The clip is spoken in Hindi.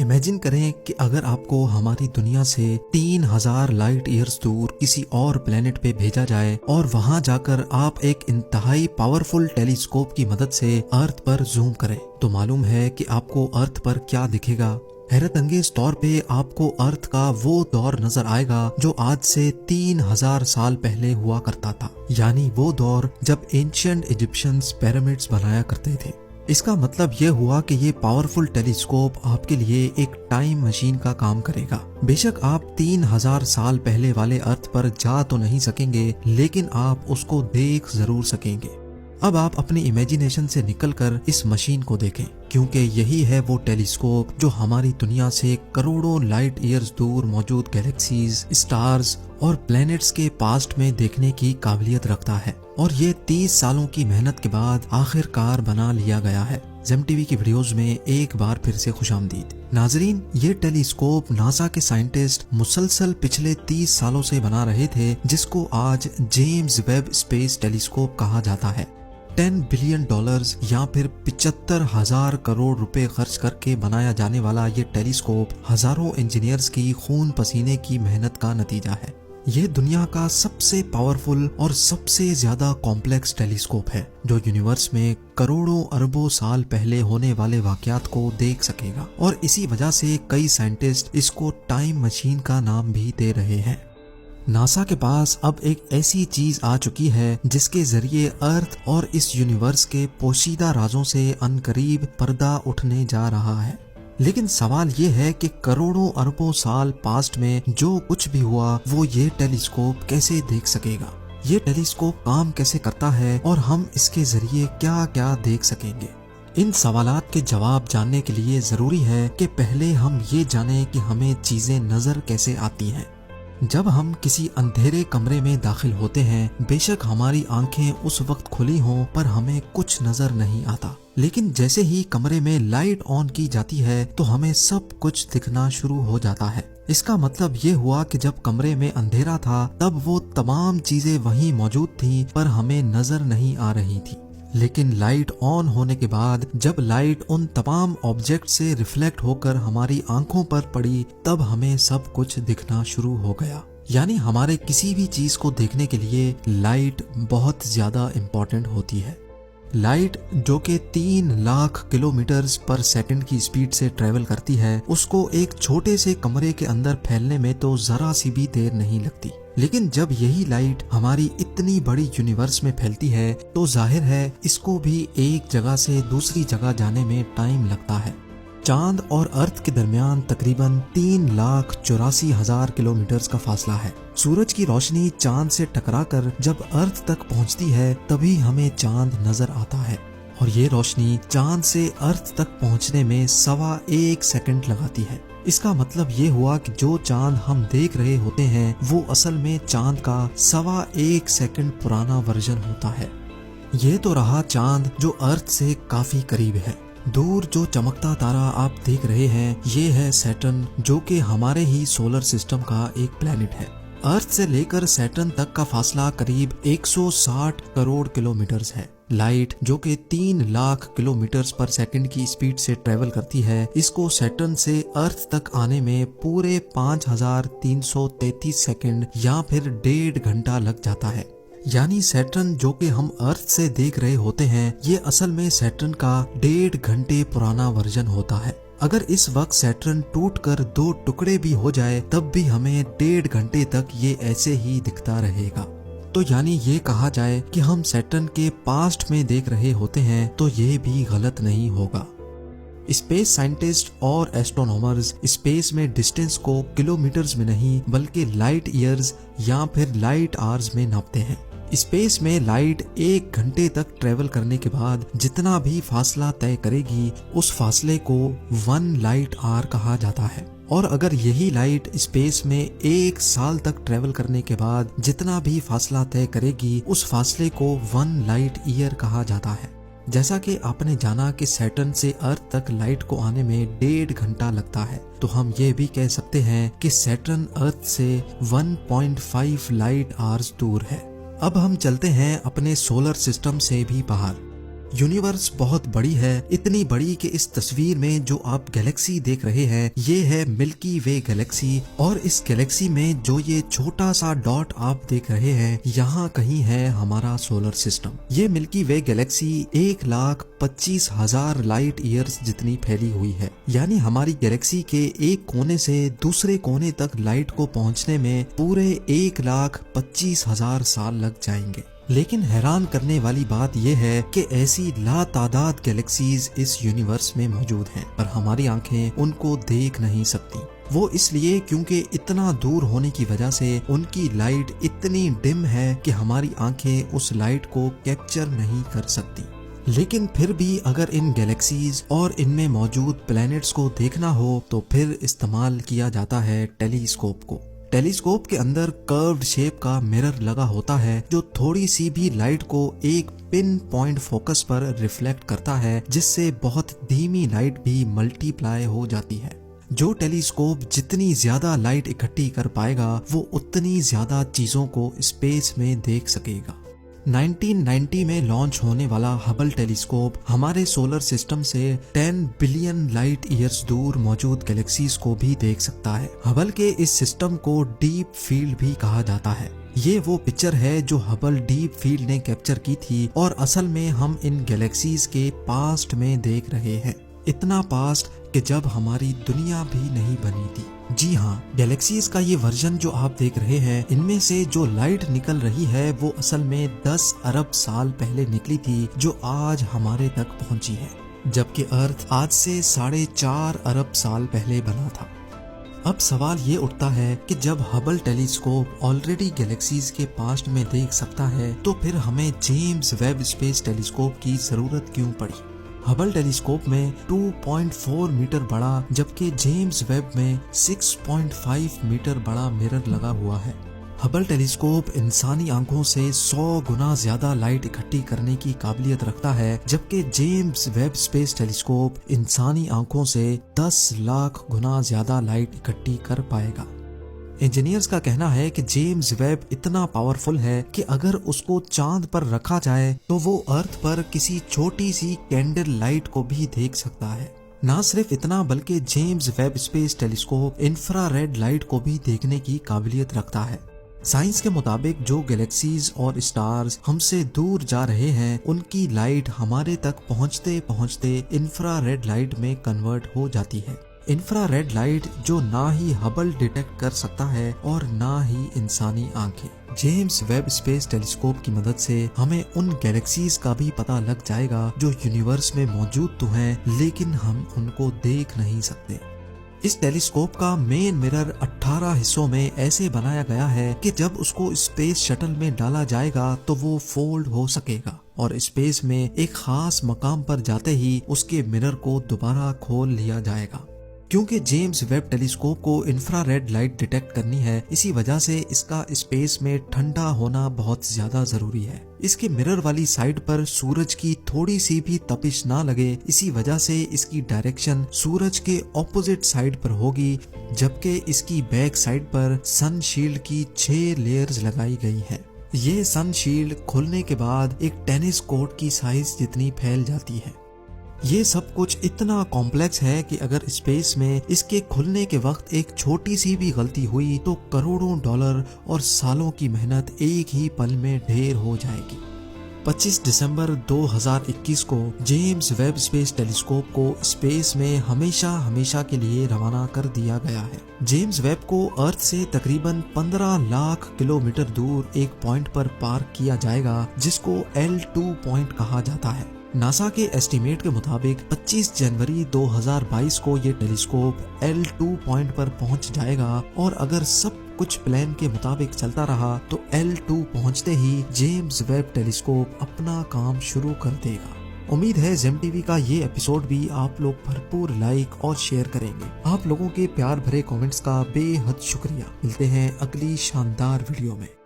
इमेजिन करें कि अगर आपको हमारी दुनिया से 3000 लाइट ईयर्स दूर किसी और प्लेनेट पे भेजा जाए और वहां जाकर आप एक इंतहाई पावरफुल टेलीस्कोप की मदद से अर्थ पर जूम करें, तो मालूम है कि आपको अर्थ पर क्या दिखेगा। हैरत अंगेज तौर पे आपको अर्थ का वो दौर नजर आएगा जो आज से 3000 साल पहले हुआ करता था, यानी वो दौर जब एंशिएंट इजिप्शियंस पिरामिड्स बनाया करते थे। इसका मतलब ये हुआ कि ये पावरफुल टेलीस्कोप आपके लिए एक टाइम मशीन का काम करेगा। बेशक आप 3000 साल पहले वाले अर्थ पर जा तो नहीं सकेंगे, लेकिन आप उसको देख जरूर सकेंगे। अब आप अपनी इमेजिनेशन से निकलकर इस मशीन को देखें, क्योंकि यही है वो टेलीस्कोप जो हमारी दुनिया से करोड़ों लाइट ईयर्स दूर मौजूद गैलेक्सीज, स्टार्स और प्लैनेट्स के पास्ट में देखने की काबिलियत रखता है। और ये 30 सालों की मेहनत के बाद आखिरकार बना लिया गया है। जेम टीवी की वीडियोस में एक बार फिर से खुशामदीद। नाजरीन, ये टेलीस्कोप नासा के साइंटिस्ट मुसलसल पिछले 30 सालों से बना रहे थे, जिसको आज जेम्स वेब स्पेस टेलीस्कोप कहा जाता है। $10 बिलियन या फिर 75,000 करोड़ रुपए खर्च करके बनाया जाने वाला ये टेलीस्कोप हजारों इंजीनियर्स की खून पसीने की मेहनत का नतीजा है। ये दुनिया का सबसे पावरफुल और सबसे ज्यादा कॉम्प्लेक्स टेलीस्कोप है, जो यूनिवर्स में करोड़ों अरबों साल पहले होने वाले वाकयात को देख सकेगा। और इसी वजह से कई साइंटिस्ट इसको टाइम मशीन का नाम भी दे रहे हैं। नासा के पास अब एक ऐसी चीज आ चुकी है जिसके जरिए अर्थ और इस यूनिवर्स के पोशीदा राजों से अनकरीब पर्दा उठने जा रहा है। लेकिन सवाल ये है कि करोड़ों अरबों साल पास्ट में जो कुछ भी हुआ वो ये टेलीस्कोप कैसे देख सकेगा, ये टेलीस्कोप काम कैसे करता है और हम इसके जरिए क्या क्या देख सकेंगे। इन सवालात के जवाब जानने के लिए जरूरी है कि पहले हम ये जानें कि हमें चीजें नजर कैसे आती हैं। जब हम किसी अंधेरे कमरे में दाखिल होते हैं, बेशक हमारी आंखें उस वक्त खुली हों पर हमें कुछ नजर नहीं आता, लेकिन जैसे ही कमरे में लाइट ऑन की जाती है तो हमें सब कुछ दिखना शुरू हो जाता है। इसका मतलब ये हुआ कि जब कमरे में अंधेरा था तब वो तमाम चीजें वहीं मौजूद थीं पर हमें नजर नहीं आ रही थी। लेकिन लाइट ऑन होने के बाद जब लाइट उन तमाम ऑब्जेक्ट से रिफ्लेक्ट होकर हमारी आंखों पर पड़ी तब हमें सब कुछ दिखना शुरू हो गया। यानी हमारे किसी भी चीज को देखने के लिए लाइट बहुत ज्यादा इम्पोर्टेंट होती है। लाइट जो कि 3 लाख किलोमीटर पर सेकंड की स्पीड से ट्रेवल करती है, उसको एक छोटे से कमरे के अंदर फैलने में तो जरा सी भी देर नहीं लगती। लेकिन जब यही लाइट हमारी इतनी बड़ी यूनिवर्स में फैलती है तो जाहिर है इसको भी एक जगह से दूसरी जगह जाने में टाइम लगता है। चांद और अर्थ के दरमियान तकरीबन 3,84,000 किलोमीटर का फासला है। सूरज की रोशनी चांद से टकराकर जब अर्थ तक पहुंचती है तभी हमें चांद नजर आता है, और ये रोशनी चांद से अर्थ तक पहुंचने में 1.25 सेकंड लगाती है। इसका मतलब ये हुआ कि जो चांद हम देख रहे होते हैं वो असल में चांद का 1.25 सेकंड पुराना वर्जन होता है। ये तो रहा चांद जो अर्थ से काफी करीब है। दूर जो चमकता तारा आप देख रहे हैं ये है सैटर्न, जो कि हमारे ही सोलर सिस्टम का एक प्लैनेट है। अर्थ से लेकर सैटर्न तक का फासला करीब 160 करोड़ किलोमीटर है। लाइट जो कि 3 लाख किलोमीटर पर सेकंड की स्पीड से ट्रेवल करती है, इसको सैटर्न से अर्थ तक आने में पूरे 5333 सेकंड या फिर 1.5 घंटा लग जाता है। यानी सैटर्न जो कि हम अर्थ से देख रहे होते हैं ये असल में सैटर्न का 1.5 घंटे पुराना वर्जन होता है। अगर इस वक्त सैटर्न टूटकर 2 टुकड़े भी हो जाए तब भी हमें 1.5 घंटे तक ये ऐसे ही दिखता रहेगा। तो यानी ये कहा जाए कि हम सैटर्न के पास्ट में देख रहे होते हैं तो ये भी गलत नहीं होगा। स्पेस साइंटिस्ट और एस्ट्रोनॉमर्स स्पेस में डिस्टेंस को किलोमीटर्स में नहीं बल्कि लाइट ईयर्स या फिर लाइट आवर्स में नापते हैं। स्पेस में लाइट 1 घंटे तक ट्रेवल करने के बाद जितना भी फासला तय करेगी उस फासले को 1 लाइट आवर कहा जाता है। और अगर यही लाइट स्पेस में 1 साल तक ट्रेवल करने के बाद जितना भी फासला तय करेगी उस फासले को 1 लाइट ईयर कहा जाता है। जैसा कि आपने जाना कि सैटर्न से अर्थ तक लाइट को आने में 1.5 घंटा लगता है, तो हम ये भी कह सकते हैं कि सैटर्न अर्थ से 1.5 लाइट आवर्स दूर है। अब हम चलते हैं अपने सोलर सिस्टम से भी बाहर। यूनिवर्स बहुत बड़ी है, इतनी बड़ी कि इस तस्वीर में जो आप गैलेक्सी देख रहे हैं ये है मिल्की वे गैलेक्सी, और इस गैलेक्सी में जो ये छोटा सा डॉट आप देख रहे हैं यहाँ कहीं है हमारा सोलर सिस्टम। ये मिल्की वे गैलेक्सी 1,25,000 लाइट ईयर्स जितनी फैली हुई है, यानी हमारी गैलेक्सी के एक कोने से दूसरे कोने तक लाइट को पहुँचने में पूरे 1,25,000 साल लग जाएंगे। लेकिन हैरान करने वाली बात यह है कि ऐसी लातादाद गैलेक्सीज इस यूनिवर्स में मौजूद हैं, पर हमारी आंखें उनको देख नहीं सकती। वो इसलिए क्योंकि इतना दूर होने की वजह से उनकी लाइट इतनी डिम है कि हमारी आंखें उस लाइट को कैप्चर नहीं कर सकती। लेकिन फिर भी अगर इन गैलेक्सीज और इनमें मौजूद प्लैनेट्स को देखना हो तो फिर इस्तेमाल किया जाता है टेलीस्कोप को। टेलीस्कोप के अंदर कर्व्ड शेप का मिरर लगा होता है जो थोड़ी सी भी लाइट को एक पिन पॉइंट फोकस पर रिफ्लेक्ट करता है, जिससे बहुत धीमी लाइट भी मल्टीप्लाई हो जाती है। जो टेलीस्कोप जितनी ज्यादा लाइट इकट्ठी कर पाएगा वो उतनी ज्यादा चीजों को स्पेस में देख सकेगा। 1990 में लॉन्च होने वाला हबल टेलीस्कोप हमारे सोलर सिस्टम से 10 बिलियन लाइट ईयर्स दूर मौजूद गैलेक्सीज को भी देख सकता है। हबल के इस सिस्टम को डीप फील्ड भी कहा जाता है। ये वो पिक्चर है जो हबल डीप फील्ड ने कैप्चर की थी और असल में हम इन गैलेक्सीज के पास्ट में देख रहे हैं। इतना पास्ट कि जब हमारी दुनिया भी नहीं बनी थी। जी हाँ, गैलेक्सीज का ये वर्जन जो आप देख रहे हैं, इनमें से जो लाइट निकल रही है वो असल में 10 अरब साल पहले निकली थी, जो आज हमारे तक पहुंची है, जबकि अर्थ आज से 4.5 अरब साल पहले बना था। अब सवाल ये उठता है कि जब हबल टेलीस्कोप ऑलरेडी गैलेक्सीज के पास्ट में देख सकता है तो फिर हमें जेम्स वेब स्पेस टेलीस्कोप की जरूरत क्यों पड़ी। हबल टेलीस्कोप में 2.4 मीटर बड़ा जबकि जेम्स वेब में 6.5 मीटर बड़ा मिरर लगा हुआ है। हबल टेलीस्कोप इंसानी आंखों से 100 गुना ज्यादा लाइट इकट्ठी करने की काबिलियत रखता है, जबकि जेम्स वेब स्पेस टेलीस्कोप इंसानी आंखों से 10 लाख गुना ज्यादा लाइट इकट्ठी कर पाएगा। इंजीनियर्स का कहना है कि जेम्स वेब इतना पावरफुल है कि अगर उसको चांद पर रखा जाए तो वो अर्थ पर किसी छोटी सी कैंडल लाइट को भी देख सकता है। ना सिर्फ इतना बल्कि James Webb space telescope infrared light को भी देखने की काबिलियत रखता है। साइंस के मुताबिक जो गैलेक्सीज और स्टार्स हमसे दूर जा रहे हैं उनकी लाइट हमारे तक पहुंचते पहुंचते इंफ्रारेड लाइट में कन्वर्ट हो जाती है। इंफ्रारेड लाइट जो ना ही हबल डिटेक्ट कर सकता है और ना ही इंसानी आंखें। जेम्स वेब स्पेस टेलीस्कोप की मदद से हमें उन गैलेक्सीज का भी पता लग जाएगा जो यूनिवर्स में मौजूद तो हैं लेकिन हम उनको देख नहीं सकते। इस टेलीस्कोप का मेन मिरर 18 हिस्सों में ऐसे बनाया गया है कि जब उसको स्पेस शटल में डाला जाएगा तो वो फोल्ड हो सकेगा और स्पेस में एक खास मकाम पर जाते ही उसके मिरर को दोबारा खोल लिया जाएगा। क्योंकि जेम्स वेब टेलीस्कोप को इंफ्रारेड लाइट डिटेक्ट करनी है, इसी वजह से इसका स्पेस में ठंडा होना बहुत ज्यादा जरूरी है। इसके मिरर वाली साइड पर सूरज की थोड़ी सी भी तपिश ना लगे, इसी वजह से इसकी डायरेक्शन सूरज के ऑपोजिट साइड पर होगी, जबकि इसकी बैक साइड पर सन शील्ड की 6 लेयर्स लगाई गई हैं। ये सन शील्ड खुलने के बाद एक टेनिस कोर्ट की साइज जितनी फैल जाती है। ये सब कुछ इतना कॉम्प्लेक्स है कि अगर स्पेस में इसके खुलने के वक्त एक छोटी सी भी गलती हुई तो करोड़ों डॉलर और सालों की मेहनत एक ही पल में ढेर हो जाएगी। 25 दिसंबर 2021 को जेम्स वेब स्पेस टेलीस्कोप को स्पेस में हमेशा के लिए रवाना कर दिया गया है। जेम्स वेब को अर्थ से तकरीबन 15 लाख किलोमीटर दूर एक पॉइंट पर पार्क किया जाएगा जिसको L2 पॉइंट कहा जाता है। नासा के एस्टीमेट के मुताबिक 25 जनवरी 2022 को ये टेलीस्कोप L2 पॉइंट पर पहुंच जाएगा और अगर सब कुछ प्लान के मुताबिक चलता रहा तो L2 पहुंचते ही जेम्स वेब टेलीस्कोप अपना काम शुरू कर देगा। उम्मीद है जेम टीवी का ये एपिसोड भी आप लोग भरपूर लाइक और शेयर करेंगे। आप लोगों के प्यार भरे कमेंट्स का बेहद शुक्रिया। मिलते हैं अगली शानदार वीडियो में।